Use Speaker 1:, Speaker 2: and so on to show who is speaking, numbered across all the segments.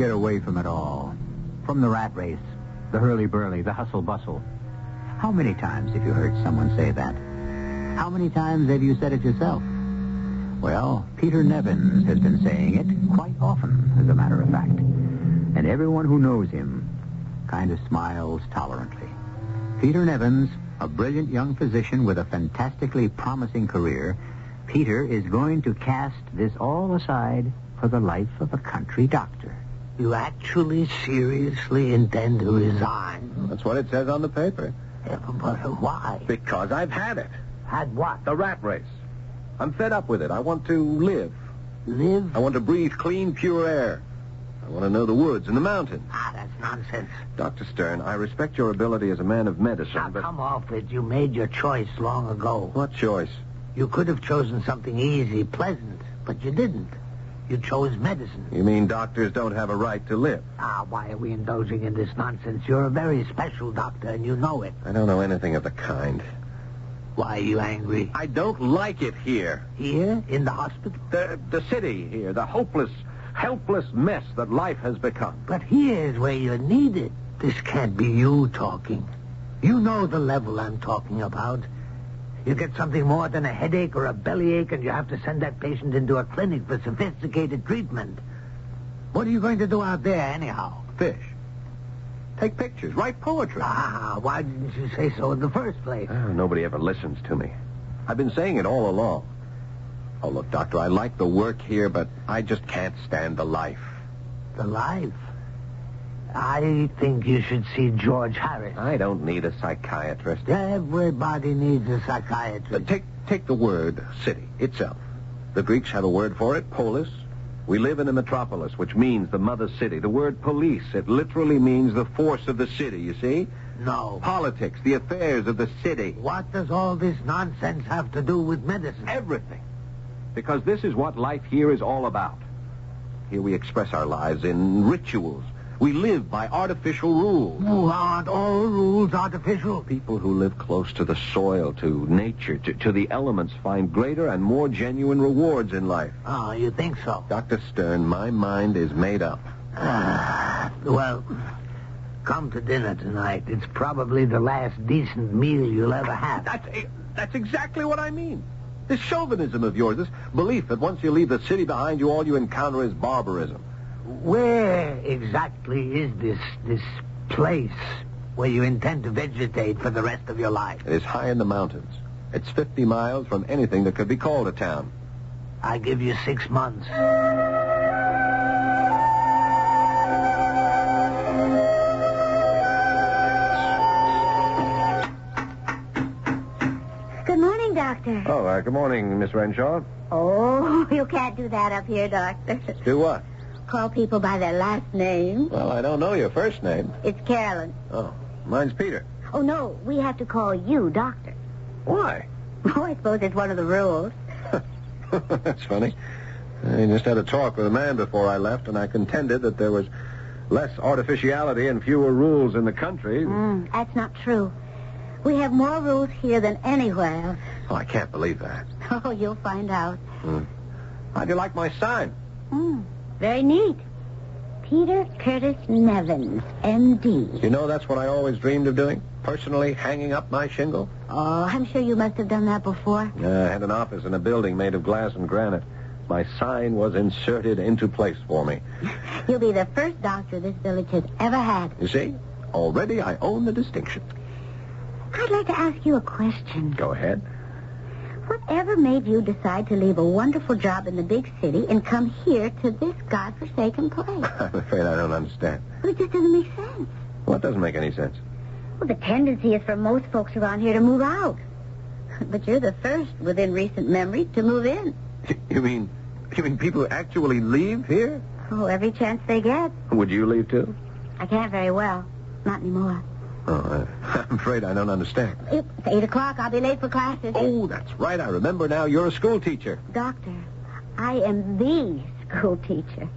Speaker 1: get away from it all. From the rat race, the hurly-burly, the hustle-bustle. How many times have you heard someone say that? How many times have you said it yourself? Well, Peter Nevins has been saying it quite often, as a matter of fact. And everyone who knows him kind of smiles tolerantly. Peter Nevins, a brilliant young physician with a fantastically promising career, Peter is going to cast this all aside for the life of a country doctor.
Speaker 2: You actually seriously intend to resign?
Speaker 3: That's what it says on the paper.
Speaker 2: Yeah, but why?
Speaker 3: Because I've had it.
Speaker 2: Had what?
Speaker 3: The rat race. I'm fed up with it. I want to live.
Speaker 2: Live?
Speaker 3: I want to breathe clean, pure air. I want to know the woods and the mountains.
Speaker 2: That's nonsense.
Speaker 3: Dr. Stern, I respect your ability as a man of medicine,
Speaker 2: Now,
Speaker 3: but...
Speaker 2: come off it. You made your choice long ago.
Speaker 3: What choice?
Speaker 2: You could have chosen something easy, pleasant, but you didn't. You chose medicine.
Speaker 3: You mean doctors don't have a right to live?
Speaker 2: Why are we indulging in this nonsense? You're a very special doctor, and you know it.
Speaker 3: I don't know anything of the kind.
Speaker 2: Why are you angry?
Speaker 3: I don't like it here.
Speaker 2: Here? In the hospital?
Speaker 3: The city here, the hopeless, helpless mess that life has become.
Speaker 2: But here's where you're needed. This can't be you talking. You know the level I'm talking about. You get something more than a headache or a bellyache, and you have to send that patient into a clinic for sophisticated treatment. What are you going to do out there, anyhow?
Speaker 3: Fish. Take pictures. Write poetry.
Speaker 2: Why didn't you say so in the first place?
Speaker 3: Nobody ever listens to me. I've been saying it all along. Oh, look, Doctor, I like the work here, but I just can't stand the life.
Speaker 2: The life? I think you should see George Harris.
Speaker 3: I don't need a psychiatrist.
Speaker 2: Everybody needs a psychiatrist.
Speaker 3: Take the word city itself. The Greeks have a word for it, polis. We live in a metropolis, which means the mother city. The word police, it literally means the force of the city, you see?
Speaker 2: No.
Speaker 3: Politics, the affairs of the city.
Speaker 2: What does all this nonsense have to do with medicine?
Speaker 3: Everything. Because this is what life here is all about. Here we express our lives in rituals. We live by artificial rules.
Speaker 2: Aren't all rules artificial?
Speaker 3: People who live close to the soil, to nature, to the elements find greater and more genuine rewards in life.
Speaker 2: Oh, you think so?
Speaker 3: Dr. Stern, my mind is made up.
Speaker 2: Well, come to dinner tonight. It's probably the last decent meal you'll ever have.
Speaker 3: That's exactly what I mean. This chauvinism of yours, this belief that once you leave the city behind you, all you encounter is barbarism.
Speaker 2: Where exactly is this place where you intend to vegetate for the rest of your life?
Speaker 3: It is high in the mountains. It's 50 miles from anything that could be called a town.
Speaker 2: I give you 6 months.
Speaker 4: Good morning, Doctor.
Speaker 3: Oh, good morning, Miss Renshaw.
Speaker 4: Oh, you can't do that up here, Doctor.
Speaker 3: Do what?
Speaker 4: Call people by their last name.
Speaker 3: Well, I don't know your first name.
Speaker 4: It's Carolyn.
Speaker 3: Oh, mine's Peter.
Speaker 4: Oh, no, we have to call you Doctor.
Speaker 3: Why?
Speaker 4: Oh, I suppose it's one of the rules.
Speaker 3: That's funny. I just had a talk with a man before I left, and I contended that there was less artificiality and fewer rules in the country.
Speaker 4: That's not true. We have more rules here than anywhere else.
Speaker 3: Oh, I can't believe that.
Speaker 4: Oh, you'll find out.
Speaker 3: How'd you like my sign?
Speaker 4: Very neat. Peter Curtis Nevins, M.D.
Speaker 3: You know, that's what I always dreamed of doing. Personally hanging up my shingle.
Speaker 4: Oh, I'm sure you must have done that before.
Speaker 3: I had an office in a building made of glass and granite. My sign was inserted into place for me.
Speaker 4: You'll be the first doctor this village has ever had.
Speaker 3: You see? Already I own the distinction.
Speaker 4: I'd like to ask you a question.
Speaker 3: Go ahead.
Speaker 4: Whatever made you decide to leave a wonderful job in the big city and come here to this godforsaken place?
Speaker 3: I'm afraid I don't understand.
Speaker 4: Well, it just doesn't make sense.
Speaker 3: What doesn't make any sense?
Speaker 4: Well, the tendency is for most folks around here to move out. But you're the first within recent memory to move in.
Speaker 3: You mean people actually leave here?
Speaker 4: Oh, every chance they get.
Speaker 3: Would you leave too?
Speaker 4: I can't very well. Not anymore.
Speaker 3: Oh, I'm afraid I don't understand.
Speaker 4: It's 8 o'clock. I'll be late for classes.
Speaker 3: Oh, that's right. I remember now. You're a school teacher.
Speaker 4: Doctor, I am the school teacher.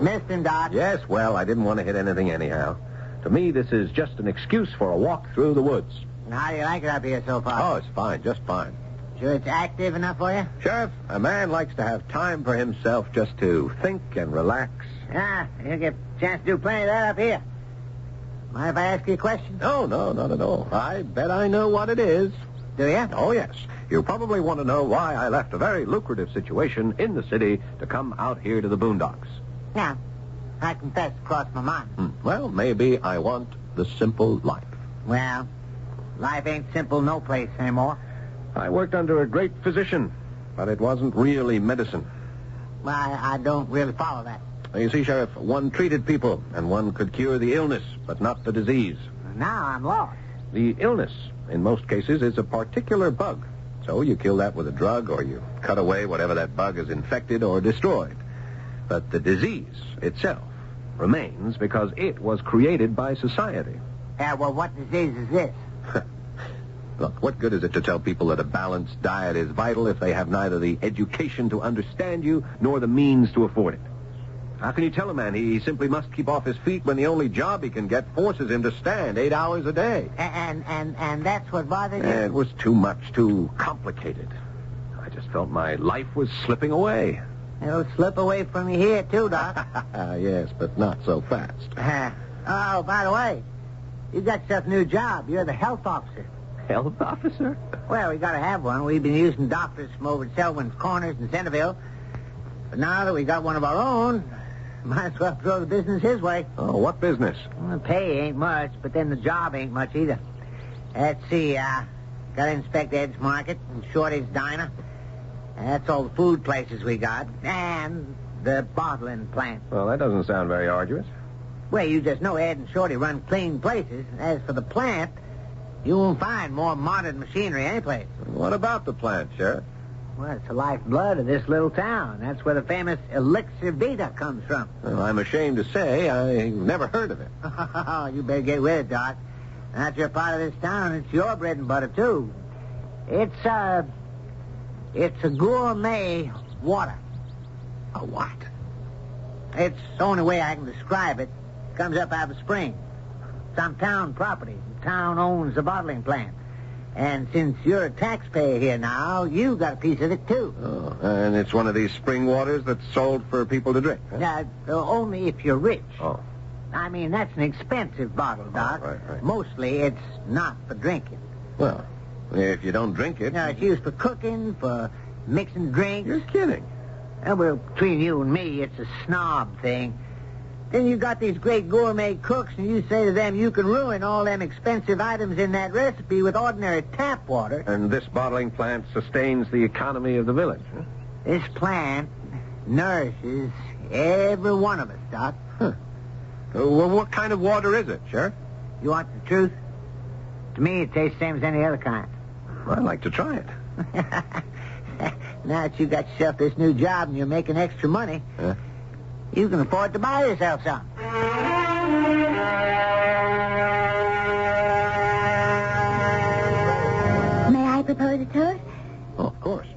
Speaker 2: Missed him, Doc.
Speaker 3: Yes, well, I didn't want to hit anything anyhow. To me, this is just an excuse for a walk through the woods.
Speaker 2: How do you like it up here so far?
Speaker 3: Oh, it's fine. Just fine.
Speaker 2: Sure it's active enough for you?
Speaker 3: Sheriff, a man likes to have time for himself just to think and relax.
Speaker 2: Yeah, you get a chance to do plenty of that up here. Mind if I ask you a question?
Speaker 3: No, not at all. I bet I know what it is.
Speaker 2: Do you?
Speaker 3: Oh, yes. You probably want to know why I left a very lucrative situation in the city to come out here to the boondocks.
Speaker 2: Yeah. I confess it crossed my mind.
Speaker 3: Well, maybe I want the simple life.
Speaker 2: Well, life ain't simple no place anymore.
Speaker 3: I worked under a great physician, but it wasn't really medicine.
Speaker 2: Well, I don't really follow that.
Speaker 3: You see, Sheriff, one treated people, and one could cure the illness, but not the disease.
Speaker 2: Now I'm lost.
Speaker 3: The illness, in most cases, is a particular bug. So you kill that with a drug, or you cut away whatever that bug has infected or destroyed. But the disease itself remains because it was created by society.
Speaker 2: Yeah, well, what disease is this?
Speaker 3: Look, what good is it to tell people that a balanced diet is vital if they have neither the education to understand you nor the means to afford it? How can you tell a man he simply must keep off his feet when the only job he can get forces him to stand 8 hours a day?
Speaker 2: And that's what bothers you?
Speaker 3: It was too much, too complicated. I just felt my life was slipping away.
Speaker 2: It'll slip away from you here, too, Doc.
Speaker 3: Yes, but not so fast.
Speaker 2: Oh, by the way, you got yourself a new job. You're the health officer.
Speaker 3: Health officer?
Speaker 2: Well, we got to have one. We've been using doctors from over at Selwyn's Corners in Centerville. But now that we got one of our own, might as well throw the business his way.
Speaker 3: Oh, what business?
Speaker 2: Well, the pay ain't much, but then the job ain't much either. Let's see, got to inspect Ed's Market and Shorty's Diner. That's all the food places we got. And the bottling plant.
Speaker 3: Well, that doesn't sound very arduous.
Speaker 2: Well, you just know Ed and Shorty run clean places. As for the plant, you won't find more modern machinery anyplace.
Speaker 3: What about the plant, Sheriff?
Speaker 2: Well, it's the lifeblood of this little town. That's where the famous Elixir of Death comes from.
Speaker 3: Well, I'm ashamed to say I've never heard of it.
Speaker 2: You better get with it, Doc. That's your part of this town. It's your bread and butter, too. It's a gourmet water.
Speaker 3: A what?
Speaker 2: It's the only way I can describe it. Comes up out of the spring. It's on town property. The town owns the bottling plant. And since you're a taxpayer here now, you got a piece of it, too.
Speaker 3: Oh, and it's one of these spring waters that's sold for people to drink, huh?
Speaker 2: Now, only if you're rich.
Speaker 3: Oh.
Speaker 2: I mean, that's an expensive bottle, Doc.
Speaker 3: Oh, right.
Speaker 2: Mostly it's not for drinking.
Speaker 3: Well, if you don't drink it...
Speaker 2: No, it's used for cooking, for mixing drinks.
Speaker 3: You're kidding.
Speaker 2: Well, between you and me, it's a snob thing. Then you got these great gourmet cooks, and you say to them you can ruin all them expensive items in that recipe with ordinary tap water.
Speaker 3: And this bottling plant sustains the economy of the village, huh?
Speaker 2: This plant nourishes every one of us, Doc.
Speaker 3: Huh. Well, what kind of water is it, Sheriff?
Speaker 2: You want the truth? To me, it tastes the same as any other kind.
Speaker 3: Well, I'd like to try it.
Speaker 2: Now that you got yourself this new job and you're making extra money,
Speaker 3: Huh?
Speaker 2: you can afford to buy yourself some.
Speaker 4: May I propose a toast?
Speaker 3: Oh, of course.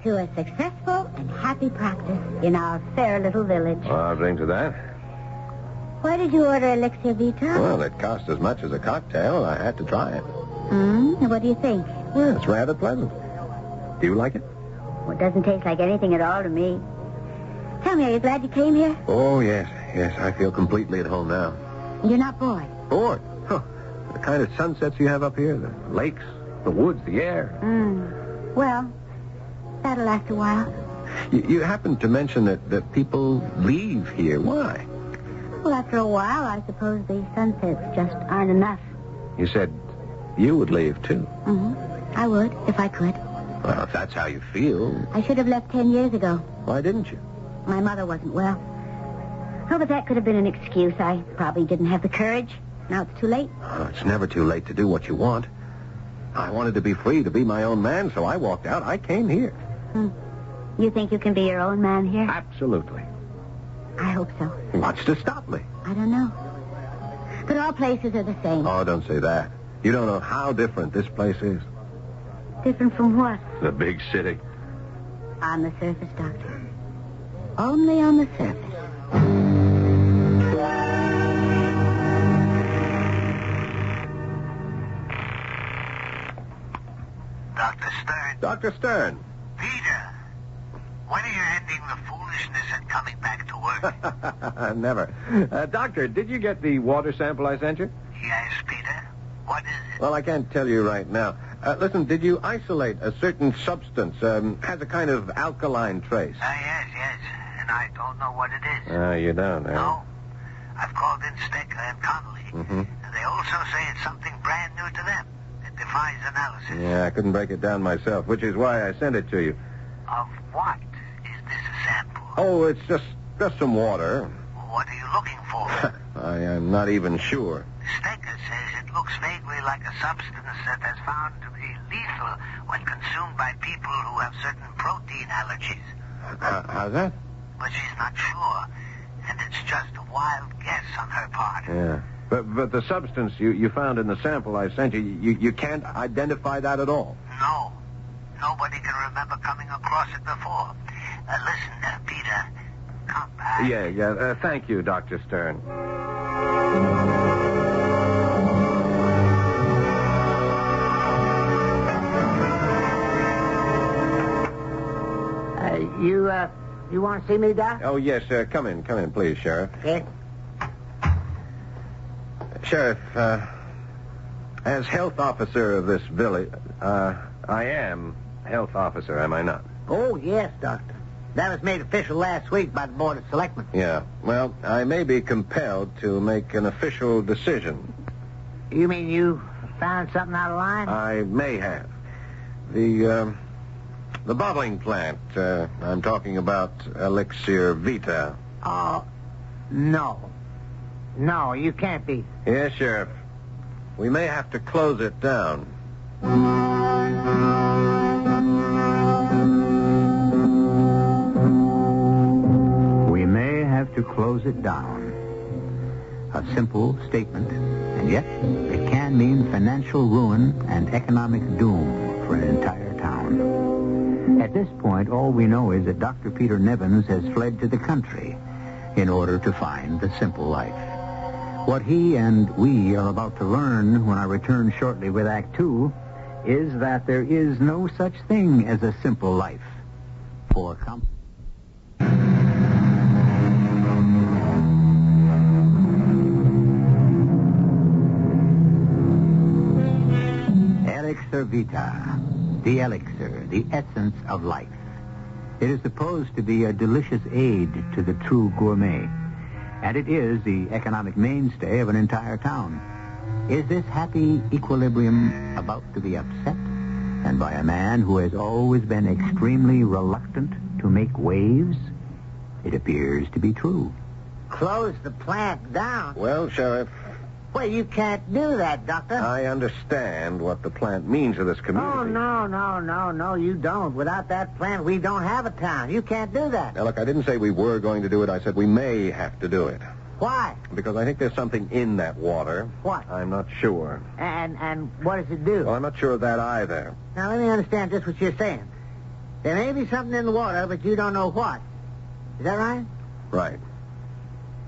Speaker 4: To a successful and happy practice in our fair little village.
Speaker 3: Well, I'll drink to that.
Speaker 4: Why did you order Elixir Vita?
Speaker 3: Well, it cost as much as a cocktail. I had to try it.
Speaker 4: What do you think?
Speaker 3: Well, it's rather pleasant. Do you like it?
Speaker 4: Well, it doesn't taste like anything at all to me. Tell me, are you glad you came here?
Speaker 3: Oh, yes. I feel completely at home now.
Speaker 4: You're not bored?
Speaker 3: Bored? Huh. The kind of sunsets you have up here, the lakes, the woods, the air.
Speaker 4: Well, that'll last a while.
Speaker 3: You happened to mention that people leave here. Why?
Speaker 4: Well, after a while, I suppose the sunsets just aren't enough.
Speaker 3: You said you would leave, too.
Speaker 4: I would, if I could.
Speaker 3: Well, if that's how you feel,
Speaker 4: I should have left 10 years ago.
Speaker 3: why didn't you?
Speaker 4: My mother wasn't well. Oh, but that could have been an excuse. I probably didn't have the courage. Now it's too late.
Speaker 3: Oh, it's never too late to do what you want. I wanted to be free, to be my own man, so I walked out. I came here.
Speaker 4: You think you can be your own man here?
Speaker 3: Absolutely.
Speaker 4: I hope so.
Speaker 3: What's to stop me?
Speaker 4: I don't know. But all places are the same.
Speaker 3: Oh, don't say that. You don't know how different this place is.
Speaker 4: Different from what?
Speaker 3: The big city.
Speaker 4: On the surface, Doctor. Only on the surface.
Speaker 2: Dr. Stern.
Speaker 3: Dr. Stern.
Speaker 2: Peter, when are you ending the foolishness and coming back to work?
Speaker 3: Never. Doctor, did you get the water sample I sent you?
Speaker 2: Yes, Peter. What is it?
Speaker 3: Well, I can't tell you right now. Listen, did you isolate a certain substance? Has a kind of alkaline trace?
Speaker 2: Yes. And I don't know what it is.
Speaker 3: You don't,
Speaker 2: No. I've called in Stecker and Connolly.
Speaker 3: Mm-hmm.
Speaker 2: And they also say it's something brand new to them. It defies analysis.
Speaker 3: Yeah, I couldn't break it down myself, which is why I sent it to you.
Speaker 2: Of what is this a sample?
Speaker 3: Oh, it's just some water.
Speaker 2: What are you looking for?
Speaker 3: I am not even sure.
Speaker 2: Stecker says it looks vaguely like a substance that has found to be lethal when consumed by people who have certain protein allergies.
Speaker 3: How's that?
Speaker 2: But she's not sure, and it's just a wild guess on her part.
Speaker 3: Yeah. But the substance you found in the sample I sent you, you can't identify that at all?
Speaker 2: No. Nobody can remember coming across it before. Listen, Peter, come back.
Speaker 3: Yeah. Thank you, Dr. Stern.
Speaker 2: You want to see me, Doc?
Speaker 3: Oh, yes, come in, please, Sheriff.
Speaker 2: Okay.
Speaker 3: Sheriff, as health officer of this village, I am health officer, am I not?
Speaker 2: Oh, yes, Doctor. That was made official last week by the Board of Selectmen.
Speaker 3: Yeah. Well, I may be compelled to make an official decision.
Speaker 2: You mean you found something out of line?
Speaker 3: I may have. The bottling plant, I'm talking about Elixir Vita.
Speaker 2: Oh, no. No, you can't be.
Speaker 3: Yes, Sheriff. We may have to close it down.
Speaker 1: We may have to close it down. A simple statement, and yet it can mean financial ruin and economic doom for an entire town. At this point, all we know is that Dr. Peter Nevins has fled to the country in order to find the simple life. What he and we are about to learn when I return shortly with Act 2 is that there is no such thing as a simple life for Elixir Vita, the elixir, the essence of life. It is supposed to be a delicious aid to the true gourmet, and it is the economic mainstay of an entire town. Is this happy equilibrium about to be upset? And by a man who has always been extremely reluctant to make waves? It appears to be true.
Speaker 2: Close the plant down?
Speaker 3: Well, Sheriff,
Speaker 2: Well, you can't do that, Doctor.
Speaker 3: I understand what the plant means to this community.
Speaker 2: Oh, no, you don't. Without that plant, we don't have a town. You can't do that.
Speaker 3: Now, look, I didn't say we were going to do it. I said we may have to do it.
Speaker 2: Why?
Speaker 3: Because I think there's something in that water.
Speaker 2: What?
Speaker 3: I'm not sure.
Speaker 2: And what does it do?
Speaker 3: Well, I'm not sure of that either.
Speaker 2: Now, let me understand just what you're saying. There may be something in the water, but you don't know what. Is that right?
Speaker 3: Right.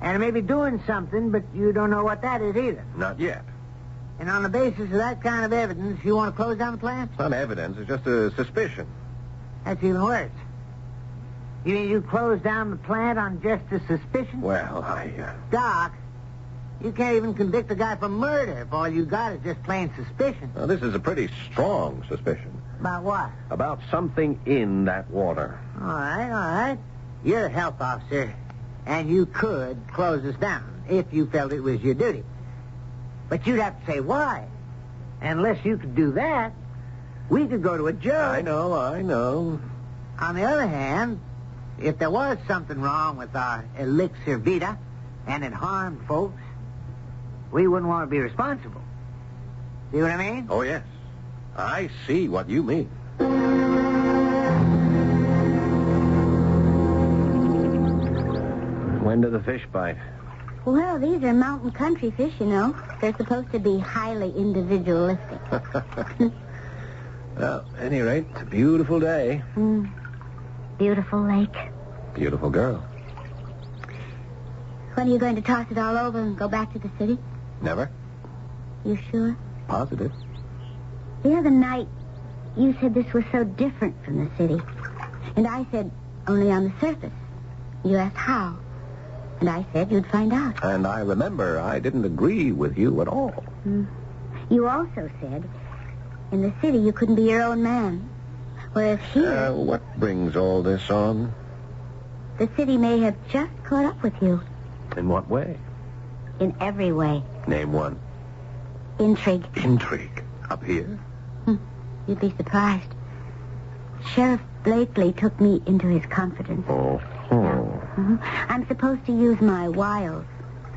Speaker 2: And it may be doing something, but you don't know what that is either.
Speaker 3: Not yet.
Speaker 2: And on the basis of that kind of evidence, you want to close down the plant?
Speaker 3: It's not evidence. It's just a suspicion.
Speaker 2: That's even worse. You mean you close down the plant on just a suspicion?
Speaker 3: Well,
Speaker 2: Doc, you can't even convict a guy for murder if all you got is just plain suspicion.
Speaker 3: Well, this is a pretty strong suspicion.
Speaker 2: About what?
Speaker 3: About something in that water.
Speaker 2: All right. You're a health officer, and you could close us down if you felt it was your duty. But you'd have to say why. Unless you could do that, we could go to a judge.
Speaker 3: I know.
Speaker 2: On the other hand, if there was something wrong with our Elixir Vita and it harmed folks, we wouldn't want to be responsible. See what I mean?
Speaker 3: Oh, yes. I see what you mean. When do the fish bite?
Speaker 4: Well, these are mountain country fish, you know. They're supposed to be highly individualistic.
Speaker 3: Well, at any rate, it's a beautiful day.
Speaker 4: Beautiful lake.
Speaker 3: Beautiful girl.
Speaker 4: When are you going to toss it all over and go back to the city?
Speaker 3: Never?
Speaker 4: You sure?
Speaker 3: Positive.
Speaker 4: The other night, You said this was so different from the city. And I said, only on the surface. You asked how. And I said you'd find out.
Speaker 3: And I remember I didn't agree with you at all.
Speaker 4: You also said, in the city you couldn't be your own man. Whereas here...
Speaker 3: What brings all this on?
Speaker 4: The city may have just caught up with you.
Speaker 3: In what way?
Speaker 4: In every way.
Speaker 3: Name one.
Speaker 4: Intrigue.
Speaker 3: Intrigue? Up here?
Speaker 4: You'd be surprised. Sheriff Blakely took me into his confidence.
Speaker 3: Oh.
Speaker 4: I'm supposed to use my wiles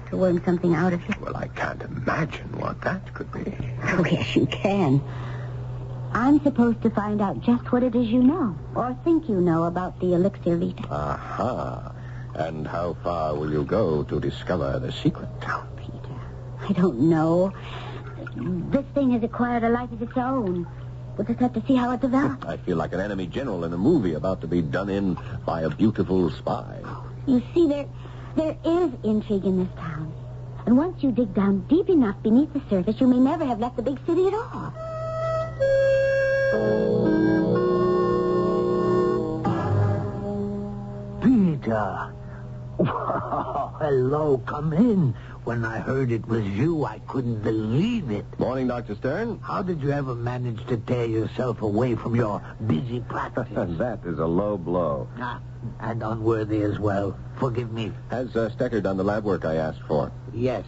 Speaker 4: to worm something out of you.
Speaker 3: Well, I can't imagine what that could be.
Speaker 4: Oh, yes, you can. I'm supposed to find out just what it is you know, or think you know, about the Elixir Vita.
Speaker 3: Aha. And how far will you go to discover the secret?
Speaker 4: Oh, Peter, I don't know. This thing has acquired a life of its own. We'll just have to see how it develops.
Speaker 3: I feel like an enemy general in a movie about to be done in by a beautiful spy.
Speaker 4: You see, there is intrigue in this town. And once you dig down deep enough beneath the surface, you may never have left the big city at all.
Speaker 2: Peter. Oh, hello, come in. When I heard it was you, I couldn't believe it.
Speaker 3: Morning, Dr. Stern.
Speaker 2: How did you ever manage to tear yourself away from your busy practice?
Speaker 3: That is a low blow.
Speaker 2: And unworthy as well. Forgive me.
Speaker 3: Has Stecker done the lab work I asked for?
Speaker 2: Yes.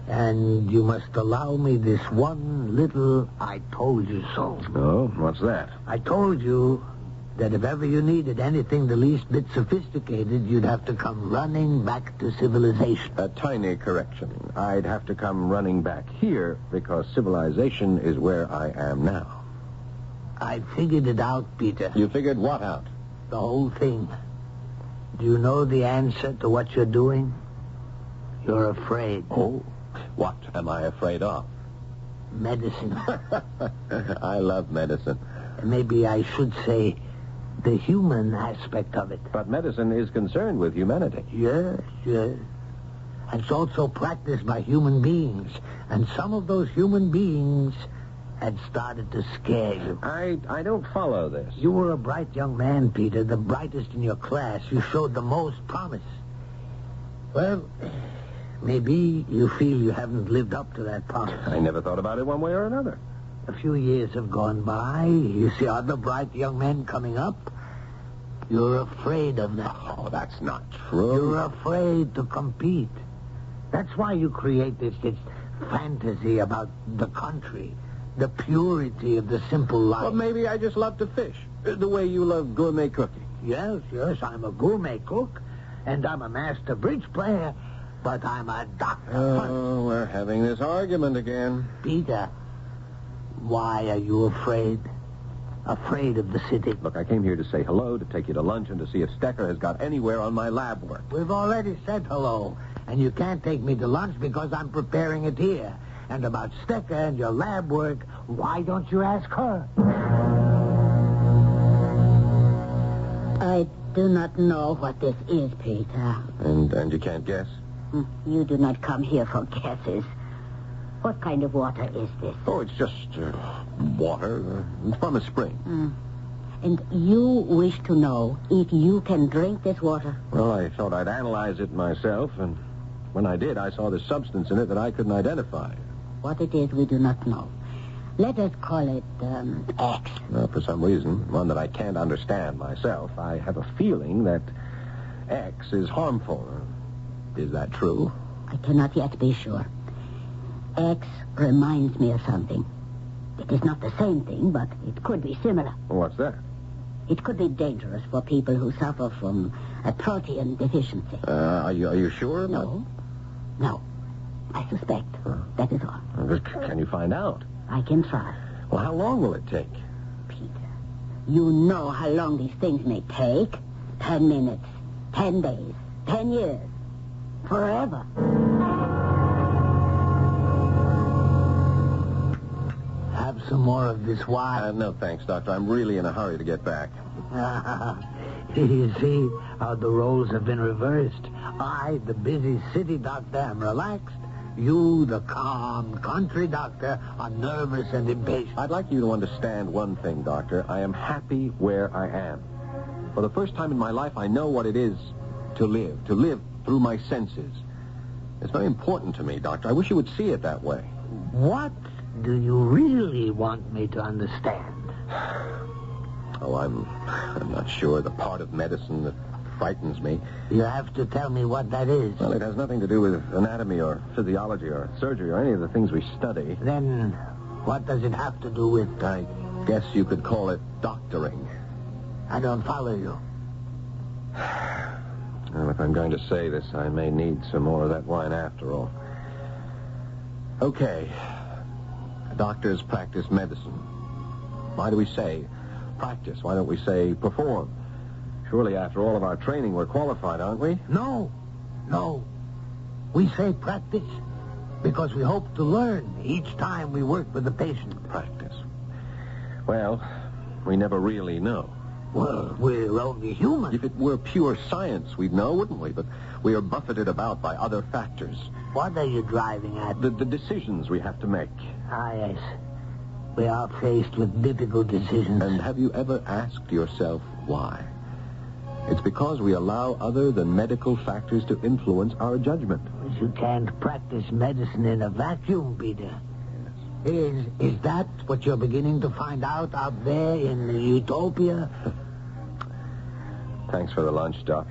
Speaker 2: And you must allow me this one little I told you so.
Speaker 3: Oh, what's that?
Speaker 2: I told you that if ever you needed anything the least bit sophisticated, you'd have to come running back to civilization.
Speaker 3: A tiny correction. I'd have to come running back here because civilization is where I am now.
Speaker 2: I figured it out, Peter.
Speaker 3: You figured what out?
Speaker 2: The whole thing. Do you know the answer to what you're doing? You're afraid.
Speaker 3: Oh, what am I afraid of?
Speaker 2: Medicine.
Speaker 3: I love medicine.
Speaker 2: Maybe I should say the human aspect of it.
Speaker 3: But medicine is concerned with humanity.
Speaker 2: Yes. And it's also practiced by human beings. And some of those human beings had started to scare you.
Speaker 3: I don't follow this.
Speaker 2: You were a bright young man, Peter, the brightest in your class. You showed the most promise. Well, maybe you feel you haven't lived up to that promise.
Speaker 3: I never thought about it one way or another.
Speaker 2: A few years have gone by. You see other bright young men coming up. You're afraid of them.
Speaker 3: Oh, that's not true.
Speaker 2: You're afraid to compete. That's why you create this fantasy about the country, the purity of the simple life.
Speaker 3: Well, maybe I just love to fish, the way you love gourmet cooking.
Speaker 2: Yes, I'm a gourmet cook, and I'm a master bridge player, but I'm a doctor.
Speaker 3: Oh, we're having this argument again.
Speaker 2: Peter, why are you afraid? Afraid of the city?
Speaker 3: Look, I came here to say hello, to take you to lunch, and to see if Stecker has got anywhere on my lab work.
Speaker 2: We've already said hello, and you can't take me to lunch because I'm preparing it here. And about Stecker and your lab work, why don't you ask her?
Speaker 4: I do not know what this is, Peter.
Speaker 3: And you can't guess?
Speaker 4: You do not come here for guesses. What kind of water is this?
Speaker 3: Oh, it's just water from a spring.
Speaker 4: And you wish to know if you can drink this water?
Speaker 3: Well, I thought I'd analyze it myself, and when I did, I saw this substance in it that I couldn't identify.
Speaker 4: What it is, we do not know. Let us call it X.
Speaker 3: Well, for some reason, one that I can't understand myself, I have a feeling that X is harmful. Is that true?
Speaker 4: I cannot yet be sure. X reminds me of something. It is not the same thing, but it could be similar.
Speaker 3: What's that?
Speaker 4: It could be dangerous for people who suffer from a protein deficiency.
Speaker 3: Are you sure?
Speaker 4: No. I suspect. That is all.
Speaker 3: Can you find out?
Speaker 4: I can try.
Speaker 3: Well, how long will it take?
Speaker 4: Peter, you know how long these things may take. 10 minutes, 10 days, 10 years, forever.
Speaker 2: Have some more of this wine.
Speaker 3: No, thanks, Doctor. I'm really in a hurry to get back.
Speaker 2: You see how the roles have been reversed. I, the busy city doctor, am relaxed. You, the calm country doctor, are nervous and impatient.
Speaker 3: I'd like you to understand one thing, Doctor. I am happy where I am. For the first time in my life, I know what it is to live through my senses. It's very important to me, Doctor. I wish you would see it that way.
Speaker 2: What do you really want me to understand?
Speaker 3: Oh, I'm not sure. The part of medicine that frightens me.
Speaker 2: You have to tell me what that is.
Speaker 3: Well, it has nothing to do with anatomy or physiology or surgery or any of the things we study.
Speaker 2: Then what does it have to do with...
Speaker 3: I guess you could call it doctoring.
Speaker 2: I don't follow you.
Speaker 3: Well, if I'm going to say this, I may need some more of that wine after all. Okay. Doctors practice medicine. Why do we say practice? Why don't we say perform? Surely after all of our training, we're qualified, aren't we?
Speaker 2: No. We say practice because we hope to learn each time we work with the patient.
Speaker 3: Practice. Well, we never really know.
Speaker 2: Well, we're only human.
Speaker 3: If it were pure science, we'd know, wouldn't we? But we are buffeted about by other factors.
Speaker 2: What are you driving at?
Speaker 3: The decisions we have to make.
Speaker 2: Ah, yes. We are faced with difficult decisions.
Speaker 3: And have you ever asked yourself why? It's because we allow other than medical factors to influence our judgment.
Speaker 2: You can't practice medicine in a vacuum, Peter. Is that what you're beginning to find out there in Utopia?
Speaker 3: Thanks for the lunch, Doc.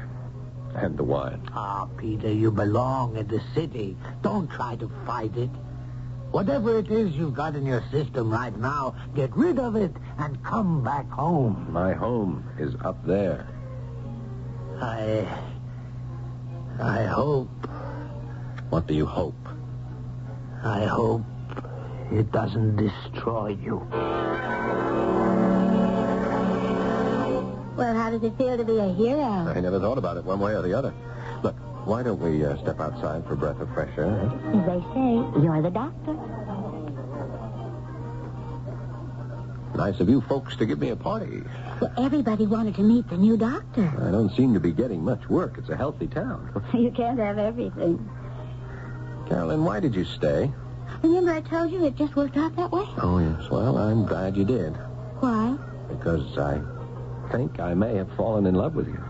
Speaker 3: And the wine.
Speaker 2: Ah, Peter, you belong in the city. Don't try to fight it. Whatever it is you've got in your system right now, get rid of it and come back home.
Speaker 3: My home is up there.
Speaker 2: I hope.
Speaker 3: What do you hope?
Speaker 2: I hope it doesn't destroy you.
Speaker 4: Well, how does it feel to be a hero?
Speaker 3: I never thought about it one way or the other. Look, why don't we step outside for a breath of fresh air?
Speaker 4: As they say, you're the doctor.
Speaker 3: Nice of you folks to give me a party.
Speaker 4: Well, everybody wanted to meet the new doctor.
Speaker 3: I don't seem to be getting much work. It's a healthy town.
Speaker 4: You can't have everything.
Speaker 3: Carolyn, why did you stay?
Speaker 4: Remember I told you it just worked out that way?
Speaker 3: Oh, yes. Well, I'm glad you did.
Speaker 4: Why?
Speaker 3: Because I think I may have fallen in love with you.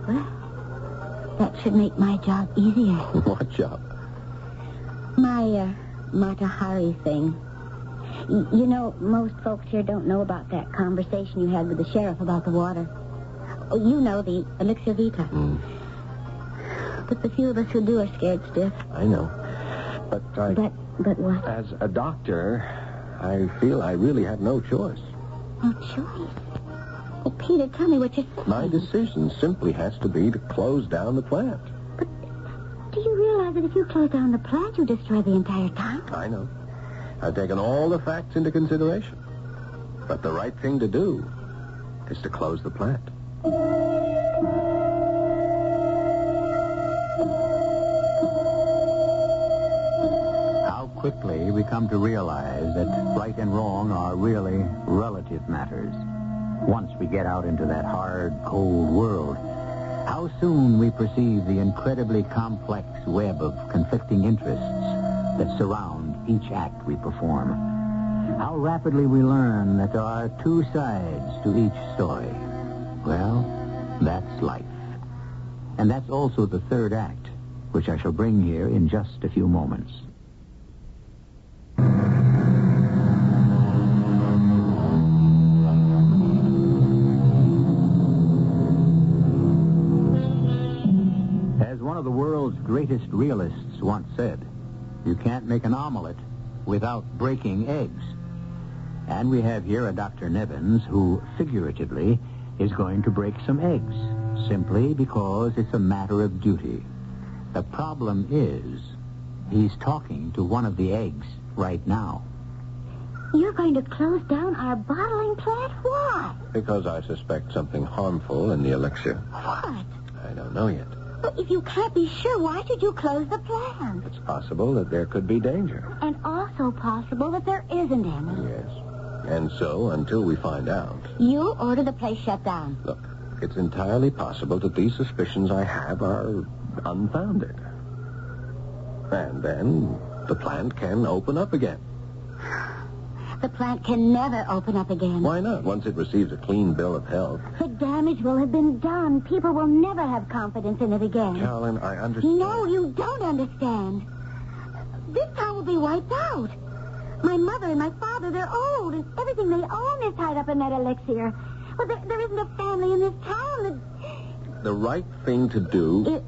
Speaker 4: Well, that should make my job easier.
Speaker 3: What job?
Speaker 4: My, Mata Hari thing. You know, most folks here don't know about that conversation you had with the sheriff about the water. Oh, you know, the Elixir Vita. But the few of us who do are scared stiff.
Speaker 3: I know. But
Speaker 4: But what?
Speaker 3: as a doctor, I feel I really have no choice.
Speaker 4: No choice. Oh, Peter, tell me what you're saying.
Speaker 3: My decision simply has to be to close down the plant.
Speaker 4: But do you realize that if you close down the plant, you destroy the entire town?
Speaker 3: I know. I've taken all the facts into consideration. But the right thing to do is to close the plant.
Speaker 1: How quickly we come to realize that right and wrong are really relative matters. Once we get out into that hard, cold world, how soon we perceive the incredibly complex web of conflicting interests that surround each act we perform. How rapidly we learn that there are two sides to each story. Well, that's life. And that's also the third act, which I shall bring here in just a few moments. As one of the world's greatest realists once said, you can't make an omelet without breaking eggs. And we have here a Dr. Nevins who, figuratively, is going to break some eggs, simply because it's a matter of duty. The problem is, he's talking to one of the eggs right now.
Speaker 4: You're going to close down our bottling plant? Why?
Speaker 3: Because I suspect something harmful in the elixir.
Speaker 4: What?
Speaker 3: I don't know yet.
Speaker 4: Well, if you can't be sure, why should you close the plant?
Speaker 3: It's possible that there could be danger.
Speaker 4: And also possible that there isn't any.
Speaker 3: Yes. And so, until we find out...
Speaker 4: You order the place shut down.
Speaker 3: Look, it's entirely possible that these suspicions I have are unfounded. And then the plant can open up again.
Speaker 4: The plant can never open up again.
Speaker 3: Why not? Once it receives a clean bill of health.
Speaker 4: The damage will have been done. People will never have confidence in it again.
Speaker 3: Carolyn, I understand.
Speaker 4: No, you don't understand. This town will be wiped out. My mother and my father, they're old, and everything they own is tied up in that elixir. Well, there isn't a family in this town that...
Speaker 3: The right thing to do...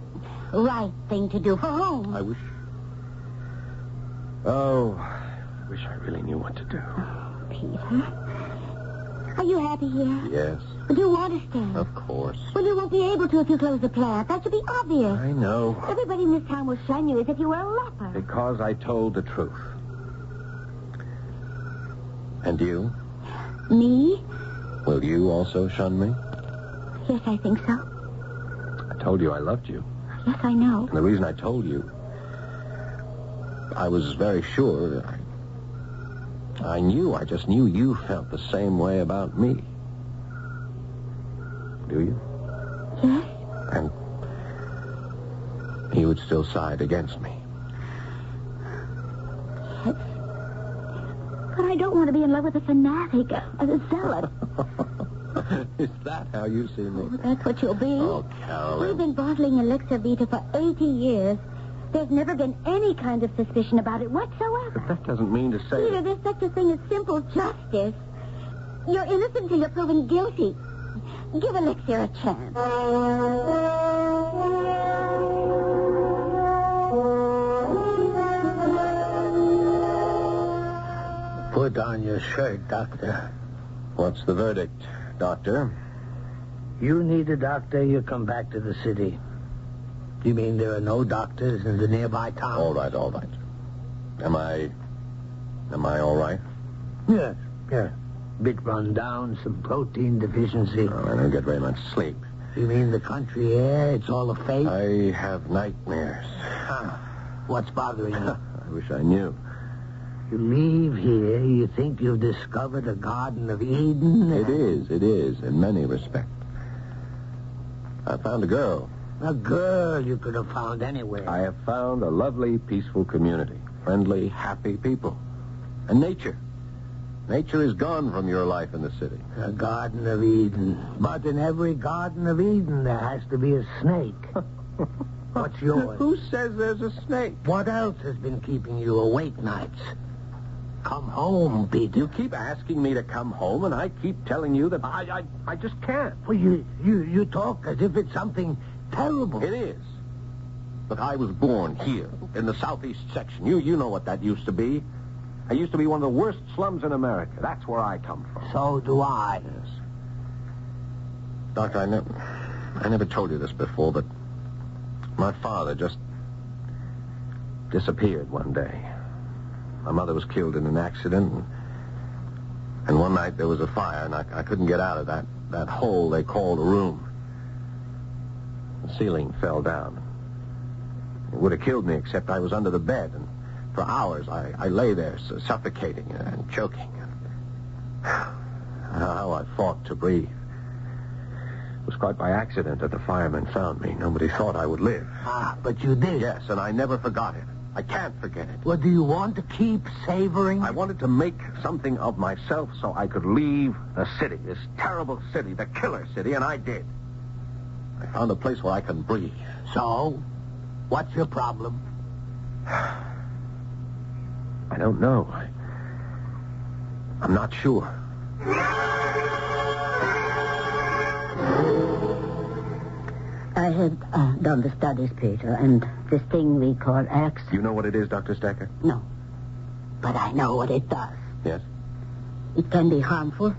Speaker 4: Right thing to do for whom?
Speaker 3: I wish... Oh, I wish I really knew what to do.
Speaker 4: Oh, Peter. Are you happy here?
Speaker 3: Yes.
Speaker 4: But you want to stay?
Speaker 3: Of course.
Speaker 4: Well, you won't be able to if you close the plant. That should be obvious.
Speaker 3: I know.
Speaker 4: Everybody in this town will shun you as if you were a leper.
Speaker 3: Because I told the truth. And you?
Speaker 4: Me?
Speaker 3: Will you also shun me?
Speaker 4: Yes, I think so.
Speaker 3: I told you I loved you.
Speaker 4: Yes, I know.
Speaker 3: And the reason I told you, I was very sure. I just knew you felt the same way about me. Do you?
Speaker 4: Yes.
Speaker 3: And you would still side against me.
Speaker 4: Yes. But I don't want to be in love with a fanatic, a zealot.
Speaker 3: Is that how you see me?
Speaker 4: Oh, that's what you'll be.
Speaker 3: Oh, Carolyn.
Speaker 4: We've been bottling Elixir Vita for 80 years. There's never been any kind of suspicion about it whatsoever.
Speaker 3: But that doesn't mean to say...
Speaker 4: Peter, there's such a thing as simple justice. You're innocent until you're proven guilty. Give Elixir a chance.
Speaker 2: Put on your shirt, Doctor.
Speaker 3: What's the verdict, Doctor?
Speaker 2: You need a doctor, you come back to the city. You mean there are no doctors in the nearby town?
Speaker 3: All right. Am I all right?
Speaker 2: Yes. Bit run down, some protein deficiency.
Speaker 3: Oh, I don't get very much sleep.
Speaker 2: You mean the country air? It's all a fake?
Speaker 3: I have nightmares.
Speaker 2: What's bothering you?
Speaker 3: I wish I knew.
Speaker 2: You leave here, you think you've discovered a Garden of Eden?
Speaker 3: It is, in many respects. I found a girl.
Speaker 2: A girl you could have found anywhere.
Speaker 3: I have found a lovely, peaceful community. Friendly, happy people. And nature. Nature is gone from your life in the city.
Speaker 2: A Garden of Eden. But in every Garden of Eden, there has to be a snake. What's yours?
Speaker 3: Who says there's a snake?
Speaker 2: What else has been keeping you awake nights? Come home, Peter.
Speaker 3: You keep asking me to come home, and I keep telling you that I just can't.
Speaker 2: Well, you talk as if it's something terrible.
Speaker 3: It is. But I was born here, in the southeast section. You know what that used to be. I used to be one of the worst slums in America. That's where I come from.
Speaker 2: So do I.
Speaker 3: Yes. Doctor, I never told you this before, but my father just disappeared one day. My mother was killed in an accident, and one night there was a fire, and I couldn't get out of that hole they called a room. The ceiling fell down. It would have killed me, except I was under the bed, and for hours I lay there suffocating and choking. How I fought to breathe. It was quite by accident that the firemen found me. Nobody thought I would live.
Speaker 2: But you did.
Speaker 3: Yes, and I never forgot it. I can't forget it.
Speaker 2: Well, do you want to keep savoring?
Speaker 3: I wanted to make something of myself so I could leave the city, this terrible city, the killer city, and I did. I found a place where I can breathe.
Speaker 2: So? What's your problem?
Speaker 3: I don't know. I'm not sure.
Speaker 4: I have done the studies, Peter, and this thing we call X...
Speaker 3: You know what it is, Dr. Stacker?
Speaker 4: No. But I know what it does.
Speaker 3: Yes?
Speaker 4: It can be harmful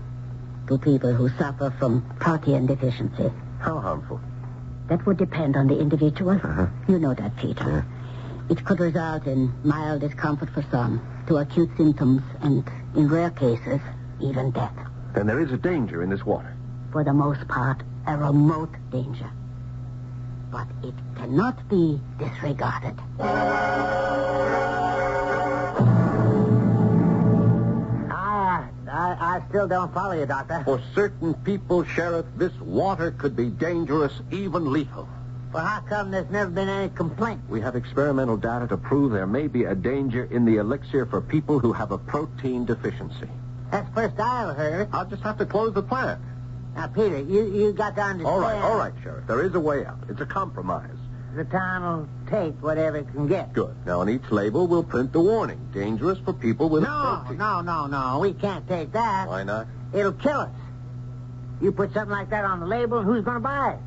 Speaker 4: to people who suffer from protein deficiency.
Speaker 3: How harmful?
Speaker 4: That would depend on the individual.
Speaker 3: Uh-huh.
Speaker 4: You know that, Peter.
Speaker 3: Yeah.
Speaker 4: It could result in mild discomfort for some, to acute symptoms, and in rare cases, even death.
Speaker 3: Then there is a danger in this water.
Speaker 4: For the most part, a remote danger. But it cannot be disregarded.
Speaker 2: I still don't follow you, Doctor.
Speaker 3: For certain people, Sheriff, this water could be dangerous, even lethal.
Speaker 2: Well, how come there's never been any complaint?
Speaker 3: We have experimental data to prove there may be a danger in the elixir for people who have a protein deficiency.
Speaker 2: That's the first I ever heard of it.
Speaker 3: I'll just have to close the plant.
Speaker 2: Now, Peter, you got to understand.
Speaker 3: All right, Sheriff. There is a way out. It's a compromise.
Speaker 2: The town will take whatever it can get.
Speaker 3: Good. Now, on each label, we'll print the warning. Dangerous for people with a protein.
Speaker 2: No. We can't take that.
Speaker 3: Why not?
Speaker 2: It'll kill us. You put something like that on the label, and who's going to buy it?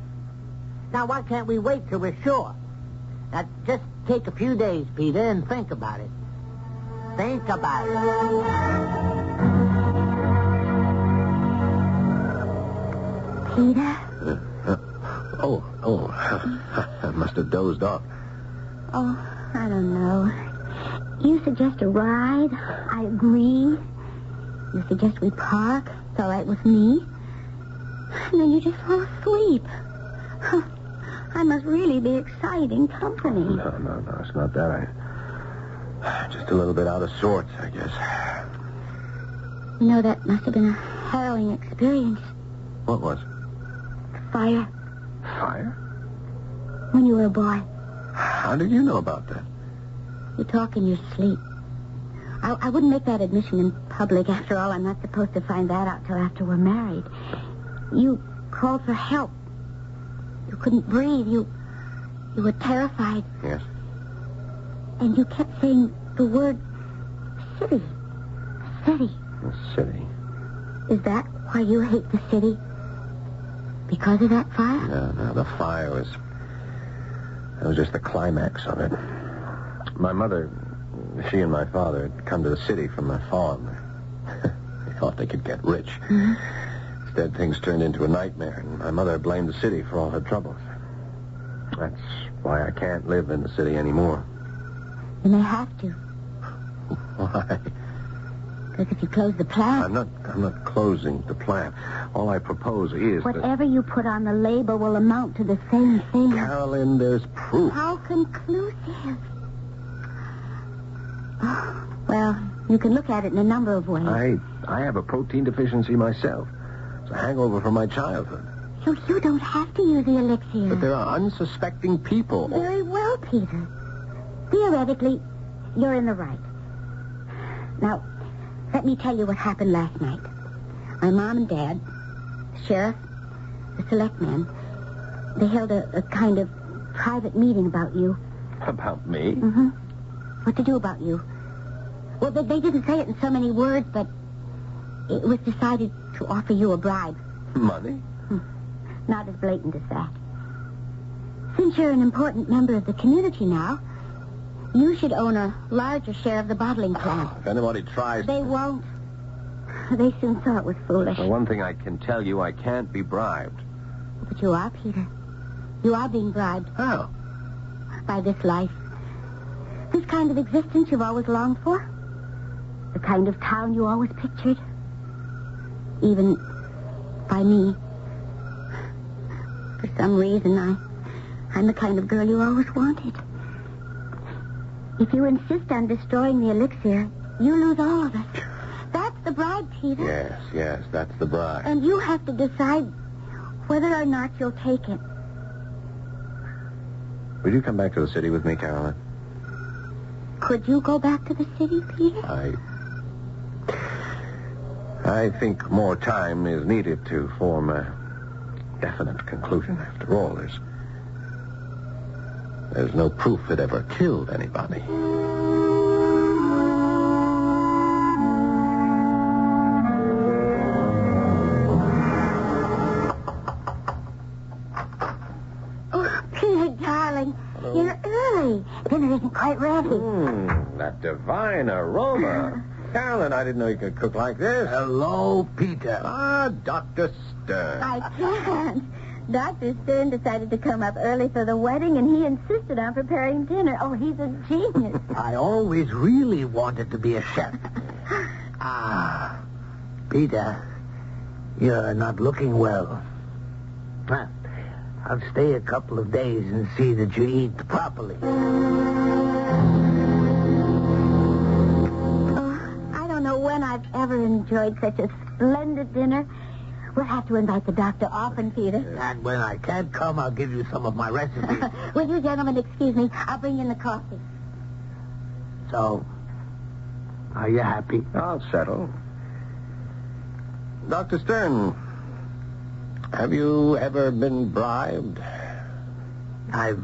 Speaker 2: Now, why can't we wait till we're sure? Now, just take a few days, Peter, and think about it. Think about it.
Speaker 4: Peter?
Speaker 3: I must have dozed off.
Speaker 4: Oh, I don't know. You suggest a ride. I agree. You suggest we park. It's all right with me. And then you just fall asleep. I must really be exciting company.
Speaker 3: No, it's not that. Just a little bit out of sorts, I guess.
Speaker 4: You know, that must have been a harrowing experience.
Speaker 3: What was?
Speaker 4: Fire.
Speaker 3: Fire?
Speaker 4: When you were a boy.
Speaker 3: How did you know about that?
Speaker 4: You talk in your sleep. I wouldn't make that admission in public. After all, I'm not supposed to find that out till after we're married. You called for help. You couldn't breathe. You were terrified.
Speaker 3: Yes.
Speaker 4: And you kept saying the word city. City.
Speaker 3: The city.
Speaker 4: Is that why you hate the city? Because of that fire?
Speaker 3: No, the fire was... That was just the climax of it. My mother, she and my father had come to the city from the farm. They thought they could get rich.
Speaker 4: Mm-hmm.
Speaker 3: Instead, things turned into a nightmare, and my mother blamed the city for all her troubles. That's why I can't live in the city anymore.
Speaker 4: You may have to.
Speaker 3: Why?
Speaker 4: Because if you close the plant...
Speaker 3: I'm not closing the plant. All I propose is
Speaker 4: whatever you put on the label will amount to the same thing.
Speaker 3: Carolyn, there's proof.
Speaker 4: How conclusive. Oh, well, you can look at it in a number of ways.
Speaker 3: I have a protein deficiency myself. It's a hangover from my childhood.
Speaker 4: So you don't have to use the elixir.
Speaker 3: But there are unsuspecting people.
Speaker 4: Very well, Peter. Theoretically, you're in the right. Now, let me tell you what happened last night. My mom and dad, the sheriff, the selectmen, they held a kind of private meeting about you.
Speaker 3: About me?
Speaker 4: Mm-hmm. What to do about you. Well, they didn't say it in so many words, but it was decided to offer you a bribe.
Speaker 3: Money?
Speaker 4: Not as blatant as that. Since you're an important member of the community now, you should own a larger share of the bottling plant.
Speaker 3: If anybody tries...
Speaker 4: They won't. They soon saw it was foolish.
Speaker 3: Well, one thing I can tell you, I can't be bribed.
Speaker 4: But you are, Peter. You are being bribed.
Speaker 3: How?
Speaker 4: By this life. This kind of existence you've always longed for. The kind of town you always pictured. Even by me. For some reason, I'm the kind of girl you always wanted. If you insist on destroying the elixir, you lose all of it. That's the bribe, Peter.
Speaker 3: Yes, that's the bribe.
Speaker 4: And you have to decide whether or not you'll take it.
Speaker 3: Would you come back to the city with me, Caroline?
Speaker 4: Could you go back to the city, Peter?
Speaker 3: I think more time is needed to form a definite conclusion. After all, there's no proof it ever killed anybody.
Speaker 4: Oh, Peter, darling, hello. You're early. Dinner isn't quite ready.
Speaker 3: That divine aroma. Carolyn, I didn't know you could cook like this.
Speaker 2: Hello, Peter.
Speaker 3: Dr. Stern.
Speaker 4: I can't. Dr. Stern decided to come up early for the wedding, and he insisted on preparing dinner. Oh, he's a genius.
Speaker 2: I always really wanted to be a chef. Peter, you're not looking well. I'll stay a couple of days and see that you eat properly.
Speaker 4: I don't know when I've ever enjoyed such a splendid dinner. We'll have to invite the doctor often, Peter.
Speaker 2: And when I can't come, I'll give you some of my recipes.
Speaker 4: Will you gentlemen excuse me? I'll bring in the coffee.
Speaker 2: So, are you happy?
Speaker 3: I'll settle. Dr. Stern, have you ever been bribed?
Speaker 2: I've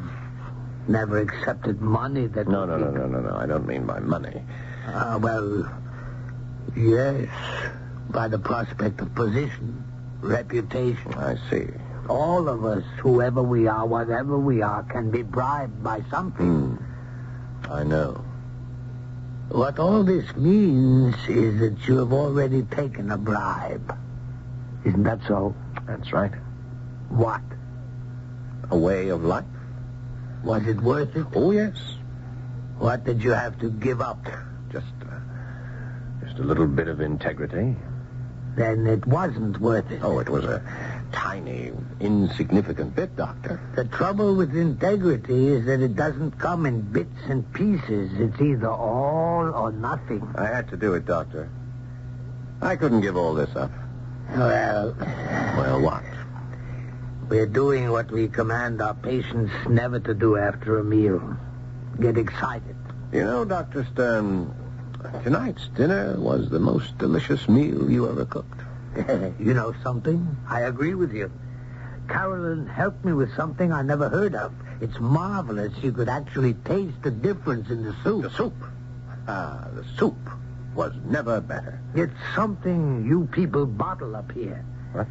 Speaker 2: never accepted money that...
Speaker 3: No. I don't mean by money.
Speaker 2: Well, yes. By the prospect of position, reputation.
Speaker 3: I see.
Speaker 2: All of us, whoever we are, whatever we are, can be bribed by something.
Speaker 3: I know.
Speaker 2: What all this means is that you have already taken a bribe. Isn't that so?
Speaker 3: That's right.
Speaker 2: What?
Speaker 3: A way of life?
Speaker 2: Was it worth it?
Speaker 3: Oh, yes.
Speaker 2: What did you have to give up?
Speaker 3: Just a little bit of integrity.
Speaker 2: Then it wasn't worth it.
Speaker 3: Oh, it was a tiny, insignificant bit, Doctor.
Speaker 2: The trouble with integrity is that it doesn't come in bits and pieces. It's either all or nothing.
Speaker 3: I had to do it, Doctor. I couldn't give all this up.
Speaker 2: Well,
Speaker 3: what?
Speaker 2: We're doing what we command our patients never to do after a meal. Get excited.
Speaker 3: You know, Dr. Stern, tonight's dinner was the most delicious meal you ever cooked.
Speaker 2: You know something? I agree with you. Carolyn helped me with something I never heard of. It's marvelous. You could actually taste the difference in the soup.
Speaker 3: The soup? The soup was never better.
Speaker 2: It's something you people bottle up here.
Speaker 3: What?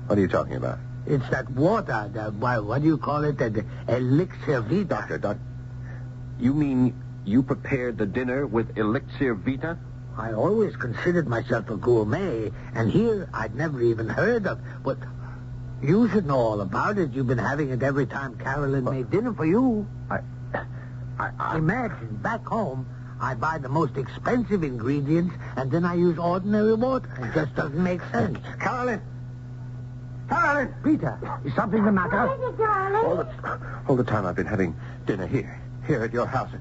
Speaker 3: What are you talking about?
Speaker 2: It's that water, what do you call it? The Elixir Vita.
Speaker 3: Doctor, you mean you prepared the dinner with Elixir Vita?
Speaker 2: I always considered myself a gourmet, and here I'd never even heard of. But you should know all about it. You've been having it every time Carolyn made dinner for you. I imagine back home I buy the most expensive ingredients, and then I use ordinary water. It just doesn't make sense.
Speaker 3: Carolyn!
Speaker 2: Peter, is something the matter?
Speaker 4: What is it, darling?
Speaker 3: All the time I've been having dinner here at your house.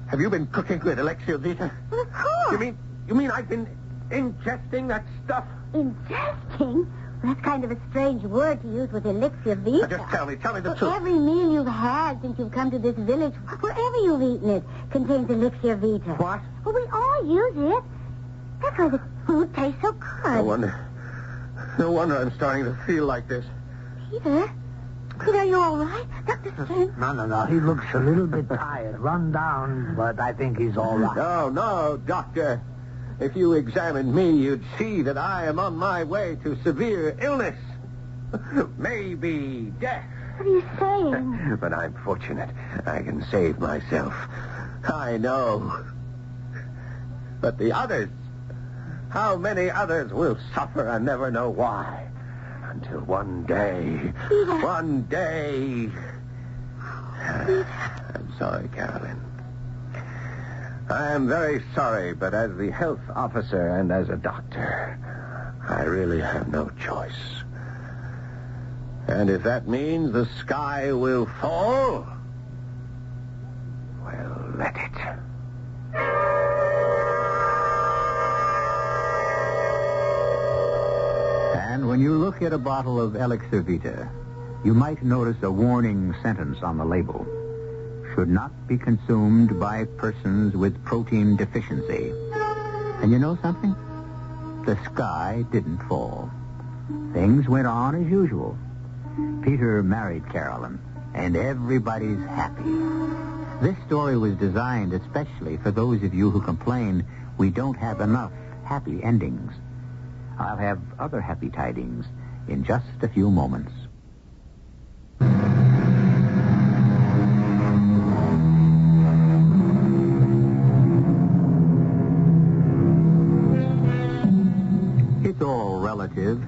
Speaker 3: Have you been cooking with Elixir Vita?
Speaker 4: Well, of course.
Speaker 3: You mean I've been ingesting that stuff?
Speaker 4: Ingesting? Well, that's kind of a strange word to use with Elixir Vita.
Speaker 3: Now just tell me the truth.
Speaker 4: Every meal you've had since you've come to this village, wherever you've eaten it, contains Elixir Vita.
Speaker 3: What?
Speaker 4: Well, we all use it. That's why the food tastes so good.
Speaker 3: No wonder I'm starting to feel like this.
Speaker 4: Peter, are you all right? Dr. Stern?
Speaker 2: No. He looks a little bit tired, run down, but I think he's all right.
Speaker 3: No, Doctor. If you examined me, you'd see that I am on my way to severe illness. Maybe death.
Speaker 4: What are you saying?
Speaker 3: But I'm fortunate. I can save myself. I know. But the others, how many others will suffer and never know why? Until one day... I'm sorry, Carolyn. I am very sorry, but as the health officer and as a doctor, I really have no choice. And if that means the sky will fall, well, let it.
Speaker 1: And when you look at a bottle of Elixir Vita, you might notice a warning sentence on the label. Should not be consumed by persons with protein deficiency. And you know something? The sky didn't fall. Things went on as usual. Peter married Carolyn, and everybody's happy. This story was designed especially for those of you who complain we don't have enough happy endings. I'll have other happy tidings in just a few moments. It's all relative,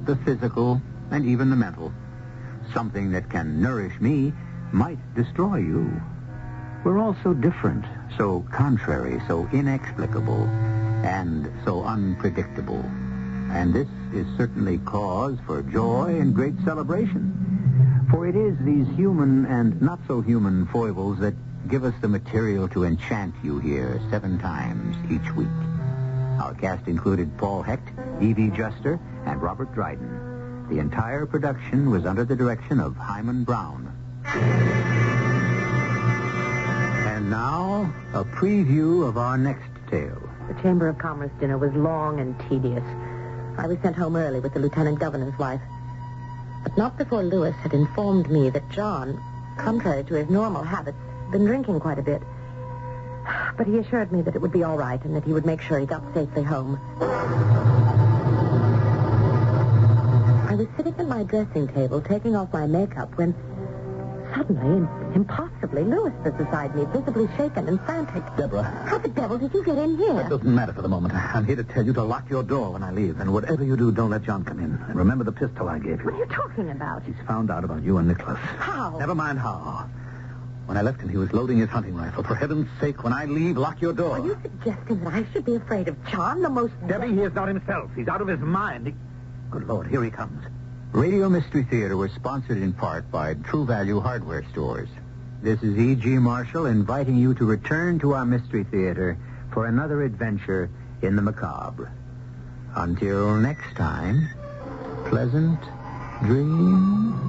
Speaker 1: the physical and even the mental. Something that can nourish me might destroy you. We're all so different, so contrary, so inexplicable, and so unpredictable. And this is certainly cause for joy and great celebration. For it is these human and not-so-human foibles that give us the material to enchant you here 7 times each week. Our cast included Paul Hecht, Evie Juster, and Robert Dryden. The entire production was under the direction of Himan Brown. And now, a preview of our next tale.
Speaker 5: The Chamber of Commerce dinner was long and tedious. I was sent home early with the lieutenant governor's wife. But not before Lewis had informed me that John, contrary to his normal habits, had been drinking quite a bit. But he assured me that it would be all right and that he would make sure he got safely home. I was sitting at my dressing table taking off my makeup when suddenly, impossibly, Lewis was beside me, visibly shaken and frantic.
Speaker 6: Deborah.
Speaker 5: How the devil did you get in here?
Speaker 6: That doesn't matter for the moment. I'm here to tell you to lock your door when I leave. And whatever you do, don't let John come in. And remember the pistol I gave you.
Speaker 5: What are you talking about?
Speaker 6: He's found out about you and Nicholas.
Speaker 5: How?
Speaker 6: Never mind how. When I left him, he was loading his hunting rifle. For heaven's sake, when I leave, lock your door.
Speaker 5: Are you suggesting that I should be afraid of John, the most...
Speaker 6: Debbie, he is not himself. He's out of his mind. Good Lord, here he comes.
Speaker 1: Radio Mystery Theater was sponsored in part by True Value Hardware Stores. This is E.G. Marshall inviting you to return to our Mystery Theater for another adventure in the macabre. Until next time, pleasant dreams.